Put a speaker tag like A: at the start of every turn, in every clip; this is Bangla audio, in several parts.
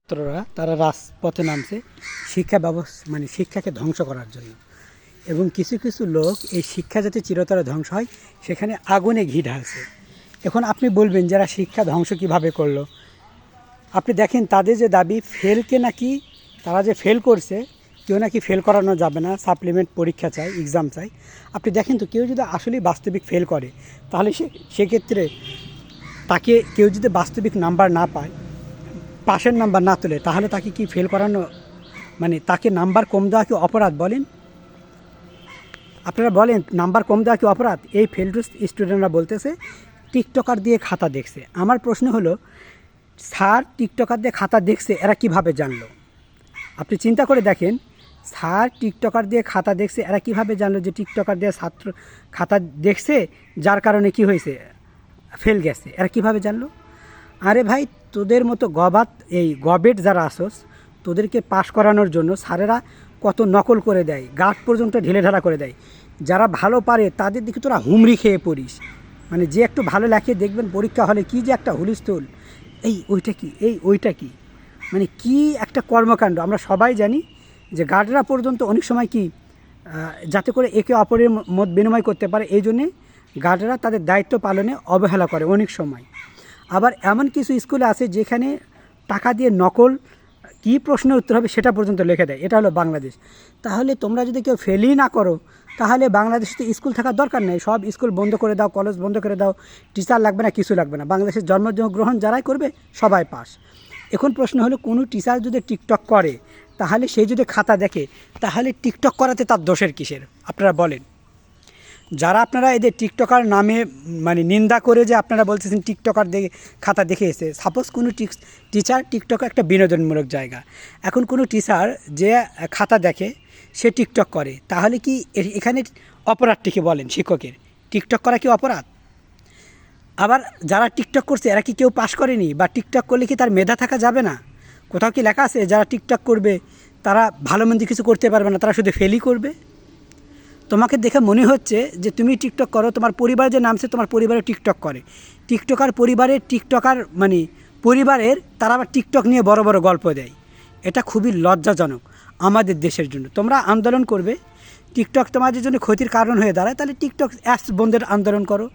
A: ছাত্ররা তারা রাজপথে নামছে শিক্ষা ব্যবস্থা শিক্ষাকে ধ্বংস করার জন্য। এবং কিছু কিছু লোক এই শিক্ষা যাতে চিরতরে ধ্বংস হয় সেখানে আগুনে ঘি ঢালছে। এখন আপনি বলবেন যারা শিক্ষা ধ্বংস কিভাবে করলো, আপনি দেখেন তাদের যে দাবি ফেলকে নাকি তারা যে ফেল করছে কেউ নাকি ফেল করানো যাবে না, সাপ্লিমেন্ট পরীক্ষা চাই, এক্সাম চাই। আপনি দেখেন তো কেউ যদি আসলেই বাস্তবিক ফেল করে তাহলে সেক্ষেত্রে তাকে কেউ যদি বাস্তবিক নাম্বার না পায়, পাশের নাম্বার না তোলে, তাহলে তাকে কি ফেল করানো তাকে নাম্বার কম দেওয়া কি অপরাধ বলেন? আপনারা বলেন নাম্বার কম দেওয়া কি অপরাধ? এই ফেলটু স্টুডেন্টরা বলতেছে টিকটকার দিয়ে খাতা দেখছে। আমার প্রশ্ন হলো, স্যার টিকটকার দিয়ে খাতা দেখছে এরা কিভাবে জানলো? আপনি চিন্তা করে দেখেন, স্যার টিকটকার দিয়ে খাতা দেখছে এরা কিভাবে জানলো যে টিকটকার দিয়ে ছাত্র খাতা দেখছে, যার কারণে কি হয়েছে, ফেল গেছে? এরা কিভাবে জানলো? আরে ভাই, তোদের মতো গবেট যারা আসোস, তোদেরকে পাশ করানোর জন্য স্যারেরা কত নকল করে দেয়, গাছ পর্যন্ত ঢেলে ঢালা করে দেয়। যারা ভালো পারে তাদের দিকে তোরা হুমড়ি খেয়ে পড়িস। যে একটু ভালো লেখে দেখবেন পরীক্ষা হলে কি যে একটা হুলস্থুল, ওইটা কি কি একটা কর্মকাণ্ড। আমরা সবাই জানি যে গার্ডরা পর্যন্ত অনেক সময় কি যাতে করে একে অপরের মত বিনিময় করতে পারে, এই জন্যে গার্ডরা তাদের দায়িত্ব পালনে অবহেলা করে অনেক সময়। আবার এমন কিছু স্কুলে আছে যেখানে টাকা দিয়ে নকল কী প্রশ্নের উত্তর হবে সেটা পর্যন্ত লিখে দেয়। এটা হলো বাংলাদেশ। তাহলে তোমরা যদি কেউ ফেলই না করো তাহলে বাংলাদেশে তো স্কুল থাকার দরকার নেই, সব স্কুল বন্ধ করে দাও, কলেজ বন্ধ করে দাও, টিচার লাগবে না, কিছু লাগবে না, বাংলাদেশের জন্মগ্রহণ যারাই করবে সবাই পাস। এখন প্রশ্ন হলো, কোনো টিচার যদি টিকটক করে তাহলে সেই যদি খাতা দেখে তাহলে টিকটক করাতে তার দোষের কিসের? আপনারা বলেন। যারা আপনারা এদের টিকটকার নামে নিন্দা করে যে আপনারা বলতেছেন টিকটকার দেখে খাতা দেখে এসে, সাপোজ কোনো টিচার, টিকটক একটা বিনোদনমূলক জায়গা, এখন কোনো টিচার যে খাতা দেখে সে টিকটক করে, তাহলে কি এখানে অপরাধটিকে বলেন শিক্ষকের? টিকটক করা কি অপরাধ? আবার যারা টিকটক করছে এরা কি কেউ পাস করেনি? বা টিকটক করলে কি তার মেধা থাকা যাবে না? কোথাও কি লেখা আছে যারা টিকটক করবে তারা ভালো মন্দ কিছু করতে পারবে না, তারা শুধু ফেলই করবে? তোমাকে দেখে মনে হচ্ছে যে তুমি টিকটক করো, তোমার পরিবার যে নামছে তোমার পরিবারে টিকটক করে, টিকটকার পরিবারের টিকটকার পরিবারের তারা আবার টিকটক নিয়ে বড় বড় গল্প দেয়। এটা খুবই লজ্জাজনক আমাদের দেশের জন্য। তোমরা আন্দোলন করবে, টিকটক তোমাদের জন্য ক্ষতির কারণ হয়ে দাঁড়ায়, তাহলে টিকটক অ্যাপস বন্ধের আন্দোলন করো।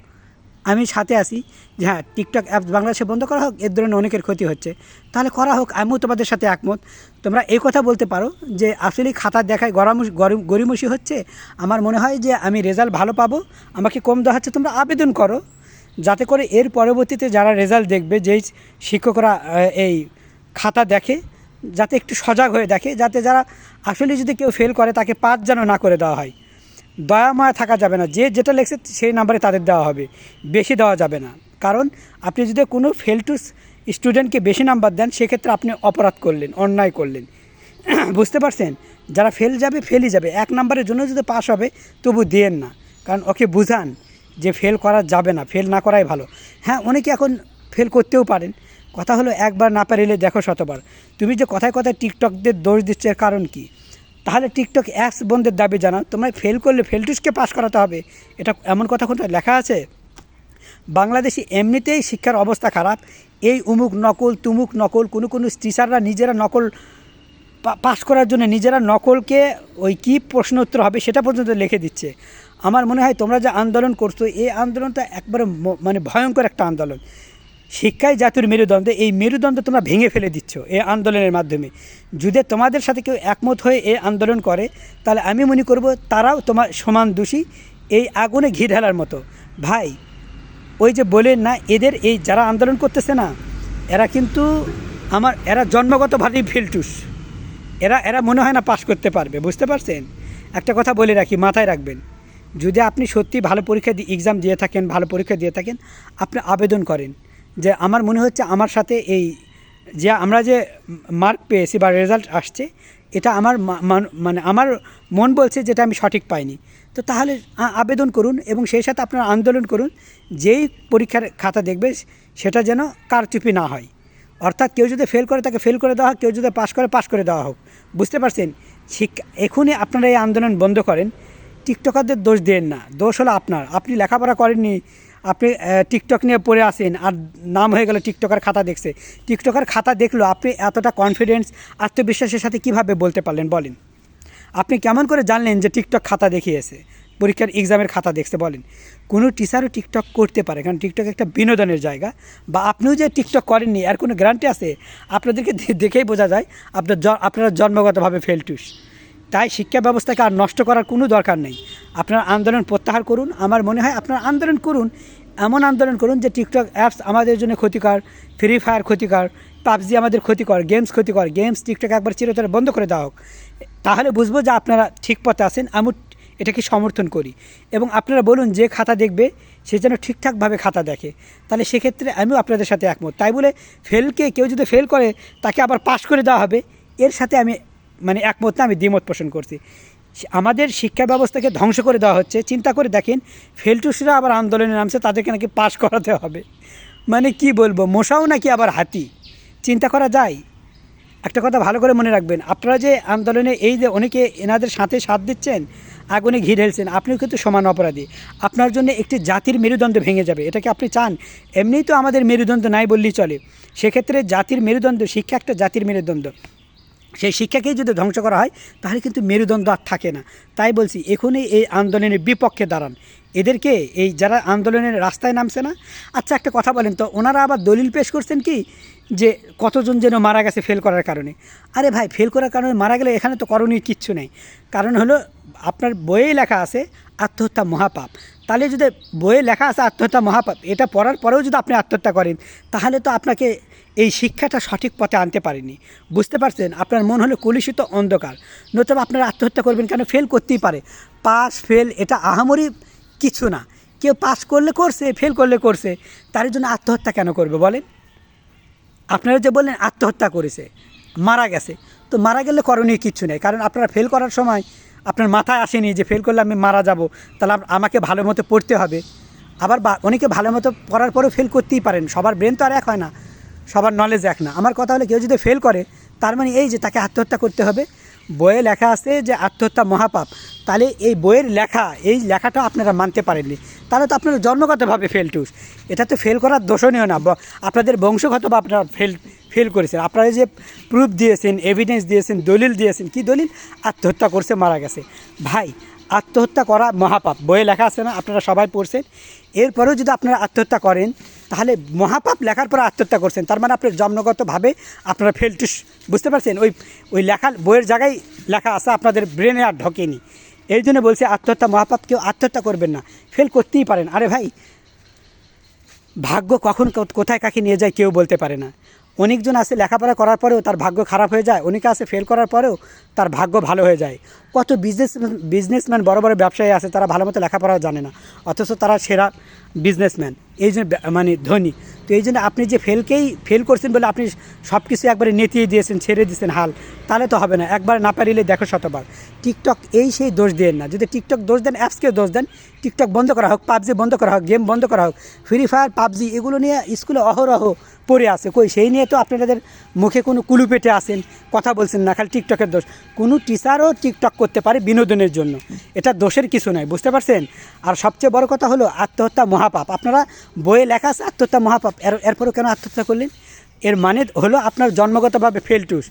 A: আমি সাথে আসি যে হ্যাঁ, টিকটক অ্যাপস বাংলাদেশে বন্ধ করা হোক, এর ধরনের অনেকের ক্ষতি হচ্ছে, তাহলে করা হোক, আমিও তোমাদের সাথে একমত। তোমরা এই কথা বলতে পারো যে আসলে খাতা দেখায় গরিমসি হচ্ছে, আমার মনে হয় যে আমি রেজাল্ট ভালো পাবো, আমাকে কম দেওয়া হচ্ছে, তোমরা আবেদন করো যাতে করে এর পরবর্তীতে যারা রেজাল্ট দেখবে, যেই শিক্ষকরা এই খাতা দেখে, যাতে একটু সজাগ হয়ে দেখে, যাতে যারা আসলে যদি কেউ ফেল করে তাকে পাস যেন না করে দেওয়া হয়। দয়াময় থাকা যাবে না, যে যেটা লেখছে সেই নাম্বারে তাদের দেওয়া হবে, বেশি দেওয়া যাবে না। কারণ আপনি যদি কোনো ফেলটু স্টুডেন্টকে বেশি নাম্বার দেন সেক্ষেত্রে আপনি অপরাধ করলেন, অন্যায় করলেন। বুঝতে পারছেন? যারা ফেল যাবে ফেলই যাবে, এক নাম্বারের জন্য যদি পাস হবে তবু দেন না, কারণ ওকে বুঝান যে ফেল করা যাবে না, ফেল না করাই ভালো। হ্যাঁ, অনেকে এখন ফেল করতেও পারেন, কথা হলো একবার না পারিলে দেখো শতবার। তুমি যে কথায় কথায় টিকটকদের দোষ দিচ্ছে, এর কারণ কি? তাহলে টিকটক অ্যাপস বন্ধের দাবি জানাও। তোমরা ফেল করলে ফেলটুসকে পাস করাতে হবে, এটা এমন কথা কোথায় লেখা আছে? বাংলাদেশে এমনিতেই শিক্ষার অবস্থা খারাপ, এই উমুক নকল তুমুক নকল, কোনো টিচাররা নিজেরা নকল পাস করার জন্য নিজেরা নকলকে ওই কী প্রশ্ন উত্তর হবে সেটা পর্যন্ত লিখে দিচ্ছে। আমার মনে হয় তোমরা যে আন্দোলন করছো এই আন্দোলনটা একবারে ভয়ঙ্কর একটা আন্দোলন। শিক্ষাই জাতির মেরুদণ্ড, এই মেরুদণ্ড তোমরা ভেঙে ফেলে দিচ্ছ এই আন্দোলনের মাধ্যমে। যদি তোমাদের সাথে কেউ একমত হয়ে এই আন্দোলন করে তাহলে আমি মনে করব তারাও তোমার সমান দোষী, এই আগুনে ঘি ঢালার মতো। ভাই, ওই যে বলেন না, এদের এই যারা আন্দোলন করতেছে না, এরা কিন্তু এরা জন্মগতভাবেই ফেলটুস, এরা মনে হয় না পাস করতে পারবে। বুঝতে পারছেন? একটা কথা বলে রাখি, মাথায় রাখবেন, যদি আপনি সত্যি ভালো পরীক্ষা এক্সাম দিয়ে থাকেন, ভালো পরীক্ষা দিয়ে থাকেন, আপনি আবেদন করেন যে আমার মনে হচ্ছে আমার সাথে এই যে আমরা যে মার্ক পেয়েছি বা রেজাল্ট আসছে, এটা আমার আমার মন বলছে যেটা আমি সঠিক পাইনি। তো তাহলে আবেদন করুন এবং সেই সাথে আপনারা আন্দোলন করুন, যেই পরীক্ষার খাতা দেখবে সেটা যেন কারচুপি না হয়। অর্থাৎ কেউ যদি ফেল করে তাকে ফেল করে দেওয়া হোক, কেউ যদি পাস করে পাস করে দেওয়া হোক। বুঝতে পারছেন? এখনই আপনারা এই আন্দোলন বন্ধ করেন, টিকটকারদের দোষ দেন না, দোষ হলো আপনার। আপনি লেখাপড়া করেননি, আপনি টিকটক নিয়ে পড়ে আসেন আর নাম হয়ে গেল টিকটকার খাতা দেখছে, টিকটকার খাতা দেখলো, আপনি এতটা কনফিডেন্স আত্মবিশ্বাসের সাথে কিভাবে বলতে পারলেন বলেন? আপনি কেমন করে জানলেন যে টিকটক খাতা দেখিয়েছে, পরীক্ষার এক্সামের খাতা দেখছে বলেন? কোনো টিচারও টিকটক করতে পারে, কারণ টিকটক একটা বিনোদনের জায়গা। বা আপনিও যে টিকটক করেননি এর কোনো গ্যারান্টি আছে? আপনাদেরকে দেখেই বোঝা যায় আপনারা জন্মগতভাবে ফেলটুস। তাই শিক্ষা ব্যবস্থাকে আর নষ্ট করার কোনো দরকার নেই। আপনারা আন্দোলন প্রত্যাহার করুন। আমার মনে হয় আপনারা আন্দোলন করুন, এমন আন্দোলন করুন যে টিকটক অ্যাপস আমাদের জন্য ক্ষতিকর, ফ্রি ফায়ার ক্ষতিকর, পাবজি আমাদের ক্ষতিকর, গেমস টিকটক একবার চিরতরে বন্ধ করে দেওয়া হোক। তাহলে বুঝবো যে আপনারা ঠিক পথে আছেন, আমি এটাকে সমর্থন করি। এবং আপনারা বলুন যে খাতা দেখবে সে যেন ঠিকঠাকভাবে খাতা দেখে, তাহলে সেক্ষেত্রে আমিও আপনাদের সাথে একমত। তাই বলে কেউ যদি ফেল করে তাকে আবার পাশ করে দেওয়া হবে, এর সাথে আমি একমত না, আমি দ্বিমত পোষণ করছি। আমাদের শিক্ষা ব্যবস্থাকে ধ্বংস করে দেওয়া হচ্ছে। চিন্তা করে দেখেন, ফেলটুসরা আবার আন্দোলনে নামছে, তাদেরকে নাকি পাশ করাতে হবে। কি বলবো, মশাও নাকি আবার হাতি, চিন্তা করা যায়? একটা কথা ভালো করে মনে রাখবেন, আপনারা যে আন্দোলনে এই যে অনেকে এনাদের সাথে সাথ দিচ্ছেন, আগুনে ঘি ঢেলছেন, আপনিও কিন্তু সমান অপরাধী। আপনার জন্য একটি জাতির মেরুদণ্ড ভেঙে যাবে, এটাকে আপনি চান? এমনিই তো আমাদের মেরুদণ্ড নাই বললেই চলে। সেক্ষেত্রে জাতির মেরুদণ্ড, শিক্ষা একটা জাতির মেরুদণ্ড, সেই শিক্ষাকেই যদি ধ্বংস করা হয় তাহলে কিন্তু মেরুদণ্ড আর থাকে না। তাই বলছি, এখনই এই আন্দোলনের বিপক্ষে দাঁড়ান। এদেরকে, এই যারা আন্দোলনের রাস্তায় নামছে না, আচ্ছা একটা কথা বলেন তো, ওনারা আবার দলিল পেশ করছেন কি যে কতজন যেন মারা গেছে ফেল করার কারণে? আরে ভাই, ফেল করার কারণে মারা গেলে এখানে তো করণীয় কিচ্ছু নেই। কারণ হলো আপনার বইয়ে লেখা আছে আত্মহত্যা মহাপাপ। তাহলে যদি বইয়ে লেখা আছে আত্মহত্যা মহাপাপ, এটা পড়ার পরেও যদি আপনি আত্মহত্যা করেন, তাহলে তো আপনাকে এই শিক্ষাটা সঠিক পথে আনতে পারেনি। বুঝতে পারছেন? আপনার মন হলো কলুষিত অন্ধকার, নতুবা আপনারা আত্মহত্যা করবেন কেন? ফেল করতেই পারে, পাস ফেল এটা আহামরি কিছু না। কেউ পাস করলে করছে, ফেল করলে করছে, তার জন্য আত্মহত্যা কেন করবে বলেন? আপনারা যে বললেন আত্মহত্যা করেছে, মারা গেছে, তো মারা গেলে করণীয় কিচ্ছু নেই। কারণ আপনারা ফেল করার সময় আপনার মাথায় আসেনি যে ফেল করলে আমি মারা যাব, তাহলে আমাকে ভালো মতো পড়তে হবে। আবার অনেকে ভালো মতো পড়ার পরেও ফেল করতেই পারেন, সবার ব্রেন তো আর এক হয় না, সবার নলেজ এক না। আমার কথা হলো, কেউ যদি ফেল করে তার মানে এই যে তাকে আত্মহত্যা করতে হবে। বইয়ে লেখা আছে যে আত্মহত্যা মহাপাপ, তাহলে এই বইয়ের লেখা, এই লেখাটা আপনারা মানতে পারেননি, তাহলে তো আপনারা জন্মগতভাবে ফেলটুস। এটা তো ফেল করার দোষণীয় না, আপনাদের বংশগত বা আপনারা ফেল করেছেন। আপনারা যে প্রুফ দিয়েছেন, এভিডেন্স দিয়েছেন, দলিল দিয়েছেন, কি দলিল? আত্মহত্যা করছে, মারা গেছে। ভাই, আত্মহত্যা করা মহাপাপ, বইয়ে লেখা আছে না, আপনারা সবাই পড়ছেন। এরপরেও যদি আপনারা আত্মহত্যা করেন, তাহলে মহাপাপ লেখার পরে আত্মহত্যা করছেন, তার মানে আপনার জন্মগতভাবে আপনারা ফেলটুস। বুঝতে পারছেন? ওই লেখা বইয়ের জায়গায় লেখা আছে, আপনাদের ব্রেনে আর ঢোকেনি। এই জন্য বলছে আত্মহত্যা মহাপাপ, কেউ আত্মহত্যা করবেন না, ফেল করতেই পারেন। আরে ভাই, ভাগ্য কখন কোথায় কাকে নিয়ে যায় কেউ বলতে পারে না। অনেকজন আছে লেখাপড়া করার পরেও তার ভাগ্য খারাপ হয়ে যায়, অনেকে আছে ফেল করার পরেও তার ভাগ্য ভালো হয়ে যায়। কত বিজনেসম্যান, বড় বড় ব্যবসায়ী আছে, তারা ভালো মতো লেখাপড়াও জানে না, অথচ তারা সেরা বিজনেসম্যান, এই জন্য ধনী। তো এই জন্য আপনি যে ফেল করছেন বলে আপনি সব কিছু একবারে নেতিয়ে দিয়েছেন, ছেড়ে দিয়েছেন হাল, তাহলে তো হবে না। একবার না পারিলে দেখো শতবার। টিকটক সেই দোষ দেন না। যদি টিকটক দোষ দেন, অ্যাপসকে দোষ দেন। টিকটক বন্ধ করা হোক, পাবজি বন্ধ করা হোক, গেম বন্ধ করা হোক। ফ্রি ফায়ার, পাবজি এগুলো নিয়ে স্কুলে অহরহ পড়ে আছে, কই সেই নিয়ে তো আপনাদের মুখে কোনো কুলু পেটে আসেন, কথা বলছেন না, খালি টিকটকের দোষ। কোনো টিচারও টিকটক করতে পারে বিনোদনের জন্য, এটা দোষের কিছু নয়। বুঝতে পারছেন? আর সবচেয়ে বড় কথা হলো আত্মহত্যা মহাপাপ। আপনারা বইয়ে লেখা আছে আত্মহত্যা মহাপাপ, এরপরও কেন আত্মহত্যা করলেন? এর মানে হলো আপনার জন্মগতভাবে ফেলটুস,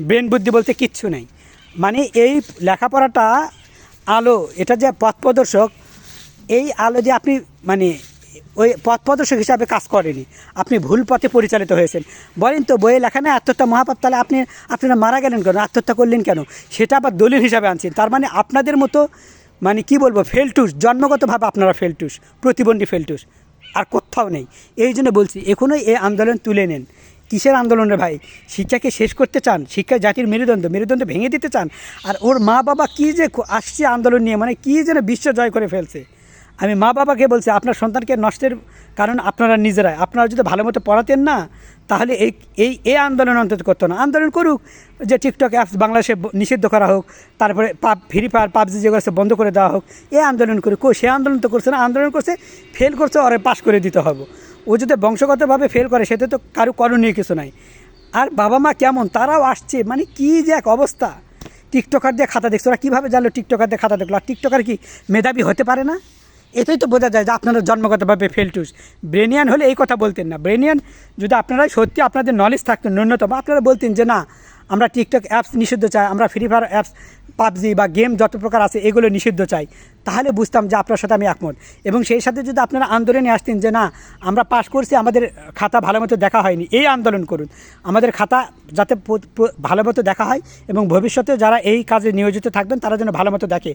A: ব্রেন বুদ্ধি বলতে কিচ্ছু নেই। এই লেখাপড়াটা আলো, এটা যে পথ প্রদর্শক, এই আলো যে আপনি ওই পথ প্রদর্শক হিসাবে কাজ করেনি, আপনি ভুল পথে পরিচালিত হয়েছেন। বলেন তো, বইয়ে লেখা নেই আত্মহত্যা মহাপাপ, তাহলে আপনারা মারা গেলেন কেন, আত্মহত্যা করলেন কেন? সেটা আবার দলিল হিসাবে আনছেন। তার মানে আপনাদের মতো কি বলবো, ফেলটুস, জন্মগতভাবে আপনারা ফেলটুস, প্রতিবন্ধী ফেলটুস, আর কোথাও নেই। এই জন্য বলছি, এখনই এই আন্দোলন তুলে নেন। কিসের আন্দোলন রে ভাই? শিক্ষাকে শেষ করতে চান? শিক্ষা জাতির মেরুদণ্ড ভেঙে দিতে চান? আর ওর মা বাবা কী যে আসছে আন্দোলন নিয়ে, কী যেন বিশ্ব জয় করে ফেলছে। আমি মা বাবাকে বলছি, আপনার সন্তানকে নষ্টের কারণ আপনারা নিজেরাই। আপনারা যদি ভালো মতো পড়াতেন না, তাহলে এই আন্দোলন অন্তত করতো না। আন্দোলন করুক যে টিকটক অ্যাপস বাংলাদেশে নিষিদ্ধ করা হোক, তারপরে ফ্রি ফায়ার, পাবজি যেগুলো আছে বন্ধ করে দেওয়া হোক, এই আন্দোলন করুক। সে আন্দোলন তো করছে না, আন্দোলন করছে ফেল করছে, ওরে পাশ করে দিতে হবে। ও যদি বংশগতভাবে ফেল করে, সেটা তো কারো করণীয় কিছু নাই। আর বাবা মা কেমন, তারাও আসছে, কী যে এক অবস্থা। টিকটকার দিয়ে খাতা দেখছে, ওরা কীভাবে জানলো টিকটকার দিয়ে খাতা দেখলো? আর টিকটকার কি মেধাবী হতে পারে না? এটাই তো বোঝা যায় যে আপনারা জন্মগতভাবে ফেলটুস। ব্রেনিয়ান হলে এই কথা বলতেন না। ব্রেনিয়ান যদি আপনারা সত্যি আপনাদের নলেজ থাকতো ন্যূনতম, আপনারা বলতেন যে না আমরা টিকটক অ্যাপস নিষিদ্ধ চাই, আমরা ফ্রি ফায়ার অ্যাপস, পাবজি বা গেম যত প্রকার আছে এগুলো নিষিদ্ধ চাই, তাহলে বুঝতাম যে আপনার সাথে আমি একমত। এবং সেই সাথে যদি আপনারা আন্দোলনে আসতেন যে না আমরা পাশ করছি, আমাদের খাতা ভালো মতো দেখা হয়নি, এই আন্দোলন করুন, আমাদের খাতা যাতে ভালো মতো দেখা হয় এবং ভবিষ্যতে যারা এই কাজে নিয়োজিত থাকবেন তারা যেন ভালো মতো দেখে,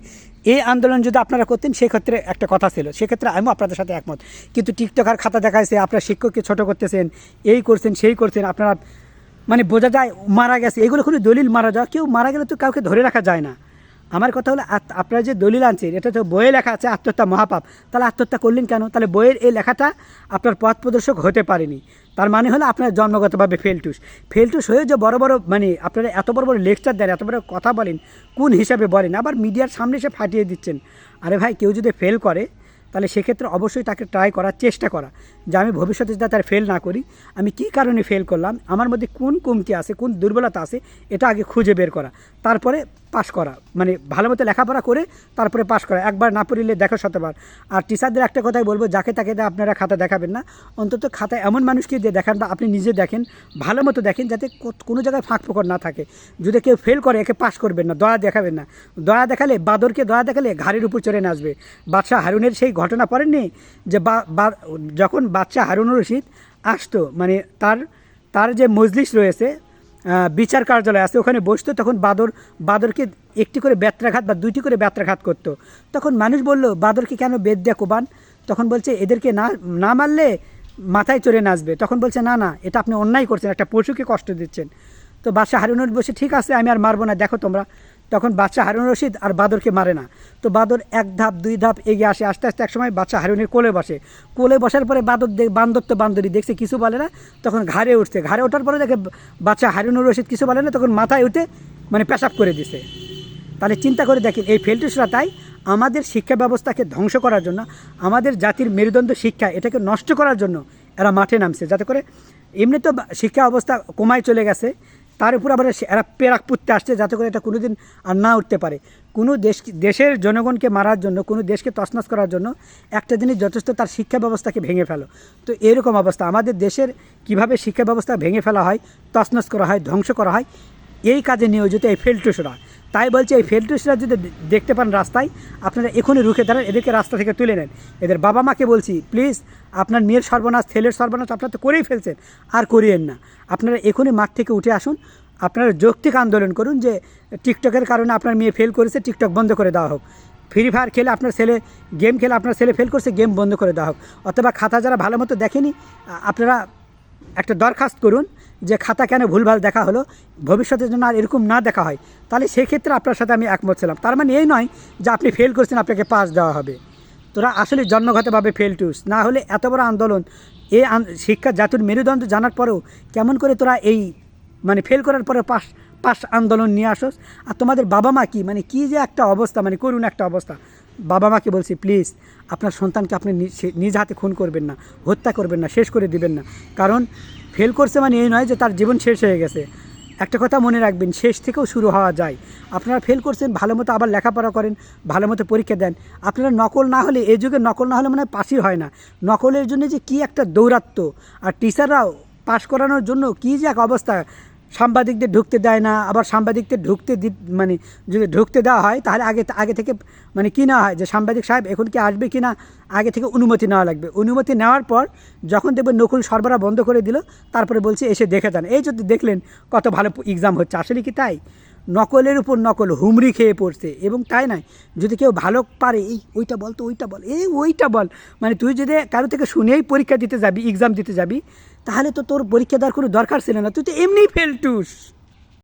A: এই আন্দোলন যদি আপনারা করতেন সেক্ষেত্রে একটা কথা ছিল, সেক্ষেত্রে আমিও আপনাদের সাথে একমত। কিন্তু টিকটকার খাতা দেখাইছে, আপনার শিক্ষককে ছোট করতেছেন, এই করছেন সেই করছেন, আপনারা মানে বোঝা যায় মারা গেছে, এগুলো কোনো দলিল মারা যাওয়া, কেউ মারা গেলে তো কাউকে ধরে রাখা যায় না। আমার কথা হলো আপনারা যে দলিল আনছেন এটা তো বইয়ে লেখা আছে আত্মহত্যা মহাপাপ, তাহলে আত্মহত্যা করলেন কেন? তাহলে বইয়ের এই লেখাটা আপনার পথ প্রদর্শক হতে পারেনি, তার মানে হলো আপনার জন্মগতভাবে ফেলটুস হয়ে যে বড় বড় মানে আপনারা এত বড় বড় লেকচার দেন, এত বড় কথা বলেন, কোন হিসাবে বলেন? আবার মিডিয়ার সামনে এসে ফাটিয়ে দিচ্ছেন। আরে ভাই, কেউ যদি ফেল করে তাহলে সেক্ষেত্রে অবশ্যই তাকে ট্রাই করার চেষ্টা করা যে আমি ভবিষ্যতে যাতে তার ফেল না করি, আমি কী কারণে ফেল করলাম, আমার মধ্যে কোন কমতি আছে, কোন দুর্বলতা আছে, এটা আগে খুঁজে বের করা, তারপরে পাস করা, মানে ভালো মতো লেখাপড়া করে তারপরে পাস করা। একবার না পড়লে দেখো শতবার। আর টিচারদের একটা কথাই বলবো, যাকে তাকে দিয়ে আপনারা খাতা দেখাবেন না, অন্তত খাতা এমন মানুষকে দিয়ে দেখান বা আপনি নিজে দেখেন, ভালো মতো দেখেন, যাতে কোনো জায়গায় ফাঁক ফোকর না থাকে। যদি কেউ ফেল করে একে পাস করবেন না, দয়া দেখাবেন না। দয়া দেখালে বাদরকে দয়া দেখালে ঘাড়ের উপর চড়ে আসবে। বাদশাহ হারুনের সেই ঘটনা পড়েননি যে যখন বাদশাহ হারুনুর রশিদ আসতো, মানে তার যে মজলিস রয়েছে, বিচার কার্যালয় আছে, ওখানে বসতো, তখন বাদরকে একটি করে ব্যত্রাঘাত বা দুইটি করে ব্যত্রাঘাত করতো। তখন মানুষ বলল বাদরকে কেন বেদ দিয়া কোবান? তখন বলছে এদেরকে না মারলে মাথায় চড়ে নাচবে। তখন বলছে না না, এটা আপনি অন্যায় করছেন, একটা পশুকে কষ্ট দিচ্ছেন। তো বাদশাহ হারুনুর বসে ঠিক আছে আমি আর মারবো না, দেখো তোমরা। তখন বাদশাহ হারুন রশিদ আর বাদরকে মারে না। তো বাদর এক ধাপ দুই ধাপ এগিয়ে আসে, আস্তে আস্তে একসময় বাদশাহ হারুনের কোলে বসে। কোলে বসার পরে বান্দর তো বান্দরই দেখছে, কিছু বলে না, তখন ঘাড়ে উঠছে। ঘাড়ে ওঠার পরে দেখে বাদশাহ হারুনুর রশিদ কিছু বলে না, তখন মাথায় উঠে মানে পেশাব করে দিছে। তাহলে চিন্তা করে দেখেন, এই ফেলটুসরা তাই আমাদের শিক্ষা ব্যবস্থাকে ধ্বংস করার জন্য, আমাদের জাতির মেরুদণ্ড শিক্ষা এটাকে নষ্ট করার জন্য এরা মাঠে নামছে, যাতে করে এমনি তো শিক্ষা অবস্থা কমায় চলে গেছে, তার উপর আবার এরা পেরাক পুঁততে আসছে, যাতে করে এটা কোনো দিন আর না উঠতে পারে। কোনো দেশের জনগণকে মারার জন্য, কোনো দেশকে তছনছ করার জন্য একটা জিনিস যথেষ্ট, তার শিক্ষা ব্যবস্থাকে ভেঙে ফেলো। তো এরকম অবস্থা আমাদের দেশের কিভাবে শিক্ষা ব্যবস্থা ভেঙে ফেলা হয়, তছনছ করা হয়, ধ্বংস করা হয়, এই কাজে নিয়োজিত এই ফেলটুসরা। তাই বলছে এই ফেলটুসরা যদি দেখতে পান রাস্তায়, আপনারা এখনই রুখে দাঁড়ান, এদেরকে রাস্তা থেকে তুলে নেন। এদের বাবা মাকে বলছি প্লিজ, আপনার মেয়ের সর্বনাশ, ছেলের সর্বনাশ আপনারা তো করেই ফেলছেন, আর করিয়েন না। আপনারা এখনই মাঠ থেকে উঠে আসুন, আপনারা যৌক্তিক আন্দোলন করুন যে টিকটকের কারণে আপনার মেয়ে ফেল করেছে, টিকটক বন্ধ করে দেওয়া হোক। ফ্রি ফায়ার খেলে আপনার ছেলে, গেম খেলে আপনার ছেলে ফেল করছে, গেম বন্ধ করে দেওয়া হোক। অথবা খাতা যারা ভালো মতো দেখেনি, আপনারা একটা দরখাস্ত করুন যে খাতা কেন ভুলভাল দেখা হলো, ভবিষ্যতের জন্য আর এরকম না দেখা হয়। তাহলে সেক্ষেত্রে আপনার সাথে আমি একমত ছিলাম। তার মানে এই নয় যে আপনি ফেল করছেন আপনাকে পাস দেওয়া হবে। তোরা আসলে জন্মগতভাবে ফেলটুস, না হলে এত বড় আন্দোলন, এই শিক্ষা জাতির মেরুদণ্ড জানার পরেও কেমন করে তোরা এই মানে ফেল করার পরে পাস আন্দোলন নিয়ে আসোস। আর তোমাদের বাবা মা কি, মানে কী যে একটা অবস্থা, মানে করুন একটা অবস্থা। বাবা মাকে বলছি প্লিজ, আপনার সন্তানকে আপনি নিজ হাতে খুন করবেন না, হত্যা করবেন না, শেষ করে দিবেন না। কারণ ফেল করছে মানে এই নয় যে তার জীবন শেষ হয়ে গেছে। একটা কথা মনে রাখবেন, শেষ থেকেও শুরু হওয়া যায়। আপনারা ফেল করছেন, ভালো মতো আবার লেখাপড়া করেন, ভালো মতো পরীক্ষা দেন। আপনারা নকল না হলে, এই যুগে নকল না হলে মানে পাসই হয় না। নকলের জন্য যে কী একটা দৌরাত্ম্য, আর টিচাররাও পাস করানোর জন্য কী যে এক অবস্থা, সাংবাদিকদের ঢুকতে দেয় না। আবার সাংবাদিকদের মানে যদি ঢুকতে দেওয়া হয় তাহলে আগে থেকে মানে কী নেওয়া হয় যে সাংবাদিক সাহেব এখন কি আসবে কি না, আগে থেকে অনুমতি নেওয়া লাগবে। অনুমতি নেওয়ার পর যখন দেখবেন নকল সরবরাহ বন্ধ করে দিল, তারপরে বলছে এসে দেখে যান। এই যদি দেখলেন কত ভালো এক্সাম হচ্ছে, আসলে কি তাই? নকলের উপর নকল হুমড়ি খেয়ে পড়ছে। এবং তাই নয়, যদি কেউ ভালো পারে, এই ওইটা বল, তো ওইটা বল, এই ওইটা বল, মানে তুই যদি কারো থেকে শুনেই পরীক্ষা দিতে যাবি, এক্সাম দিতে যাবি, তাহলে তো তোর পরীক্ষা দেওয়ার কোনো দরকার ছিল না, তুই তো এমনিই ফেলটুস।